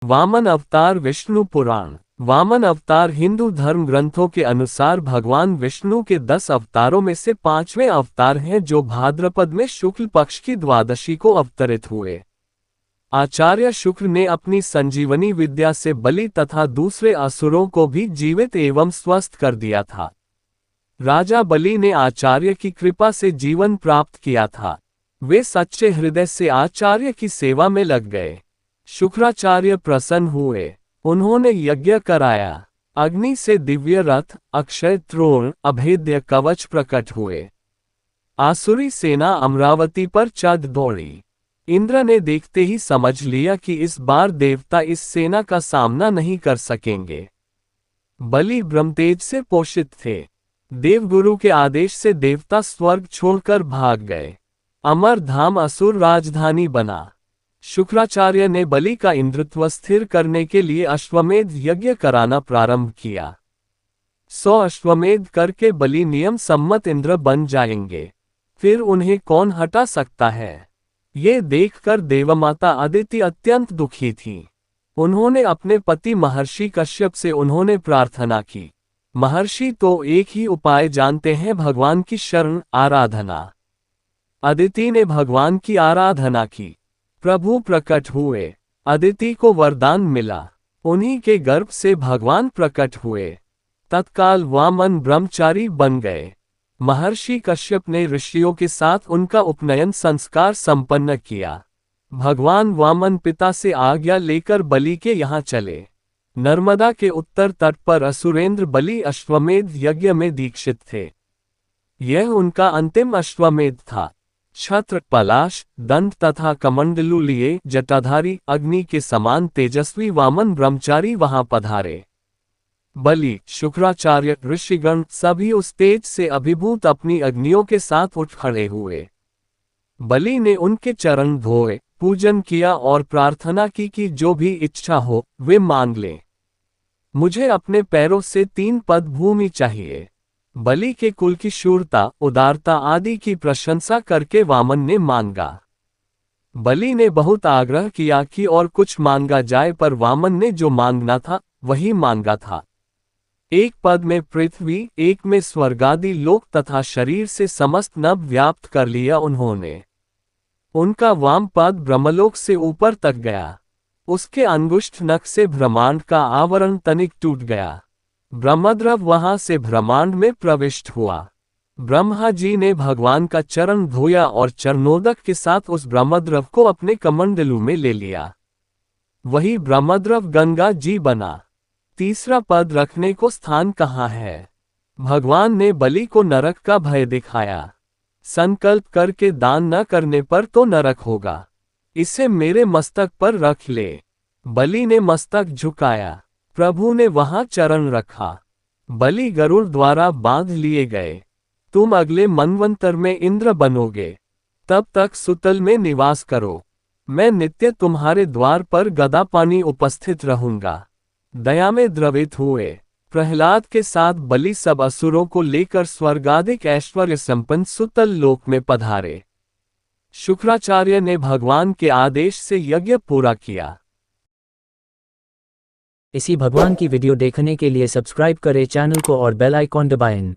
वामन अवतार विष्णु पुराण। वामन अवतार हिंदू धर्म ग्रंथों के अनुसार भगवान विष्णु के 10 अवतारों में से 5वें अवतार हैं जो भाद्रपद में शुक्ल पक्ष की द्वादशी को अवतरित हुए। आचार्य शुक्र ने अपनी संजीवनी विद्या से बलि तथा दूसरे असुरों को भी जीवित एवं स्वस्थ कर दिया था। राजा बलि ने आचार्य की कृपा से जीवन प्राप्त किया था। वे सच्चे हृदय से आचार्य की सेवा में लग गए। शुक्राचार्य प्रसन्न हुए। उन्होंने यज्ञ कराया। अग्नि से दिव्य रथ, अक्षय त्रोण, अभेद्य कवच प्रकट हुए। आसुरी सेना अमरावती पर चढ़ दौड़ी। इंद्र ने देखते ही समझ लिया कि इस बार देवता इस सेना का सामना नहीं कर सकेंगे। बलि ब्रह्मतेज से पोषित थे। देवगुरु के आदेश से देवता स्वर्ग छोड़कर भाग गए। अमर धाम असुर राजधानी बना। शुक्राचार्य ने बलि का इंद्रत्व स्थिर करने के लिए अश्वमेध यज्ञ कराना प्रारंभ किया। 100 अश्वमेध करके बलि नियम सम्मत इंद्र बन जाएंगे। फिर उन्हें कौन हटा सकता है? ये देखकर देवमाता अदिति अत्यंत दुखी थी। उन्होंने अपने पति महर्षि कश्यप से उन्होंने प्रार्थना की। महर्षि तो एक ही उपाय जानते हैं, भगवान की शरण आराधना। अदिति ने भगवान की आराधना की। प्रभु प्रकट हुए। अदिति को वरदान मिला। उन्हीं के गर्भ से भगवान प्रकट हुए। तत्काल वामन ब्रह्मचारी बन गए। महर्षि कश्यप ने ऋषियों के साथ उनका उपनयन संस्कार संपन्न किया। भगवान वामन पिता से आज्ञा लेकर बलि के यहाँ चले। नर्मदा के उत्तर तट पर असुरेंद्र बलि अश्वमेध यज्ञ में दीक्षित थे। यह उनका अंतिम अश्वमेध था। छत्र, पलाश, दंड तथा कमंडलू लिए जटाधारी अग्नि के समान तेजस्वी वामन ब्रह्मचारी वहां पधारे। बलि, शुक्राचार्य, ऋषिगण सभी उस तेज से अभिभूत अपनी अग्नियों के साथ उठ खड़े हुए। बलि ने उनके चरण धोए, पूजन किया और प्रार्थना की कि जो भी इच्छा हो वे मांग लें। मुझे अपने पैरों से 3 पद भूमि चाहिए। बलि के कुल की शूरता, उदारता आदि की प्रशंसा करके वामन ने मांगा। बलि ने बहुत आग्रह किया कि और कुछ मांगा जाए, पर वामन ने जो मांगना था वही मांगा था। 1 पद में पृथ्वी, 1 में स्वर्गादि लोक तथा शरीर से समस्त नभ व्याप्त कर लिया उन्होंने। उनका वाम पद ब्रह्मलोक से ऊपर तक गया। उसके अंगुष्ठ नख से ब्रह्मांड का आवरण तनिक टूट गया। ब्रह्मद्रव वहां से ब्रह्मांड में प्रविष्ट हुआ। ब्रह्मा जी ने भगवान का चरण धोया और चरणोदक के साथ उस ब्रह्मद्रव को अपने कमंडलू में ले लिया। वही ब्रह्मद्रव गंगा जी बना। तीसरा पद रखने को स्थान कहाँ है? भगवान ने बलि को नरक का भय दिखाया। संकल्प करके दान न करने पर तो नरक होगा, इसे मेरे मस्तक पर रख ले। बलि ने मस्तक झुकाया। प्रभु ने वहां चरण रखा। बलि गरुड़ द्वारा बांध लिए गए। तुम अगले मनवंतर में इंद्र बनोगे, तब तक सुतल में निवास करो। मैं नित्य तुम्हारे द्वार पर गदा पानी उपस्थित रहूंगा। दया में द्रवित हुए। प्रहलाद के साथ बलि सब असुरों को लेकर स्वर्गाधिक ऐश्वर्य संपन्न सुतल लोक में पधारे। शुक्राचार्य ने भगवान के आदेश से यज्ञ पूरा किया। इसी भगवान की वीडियो देखने के लिए सब्सक्राइब करें चैनल को और बेल आइकॉन दबाएं।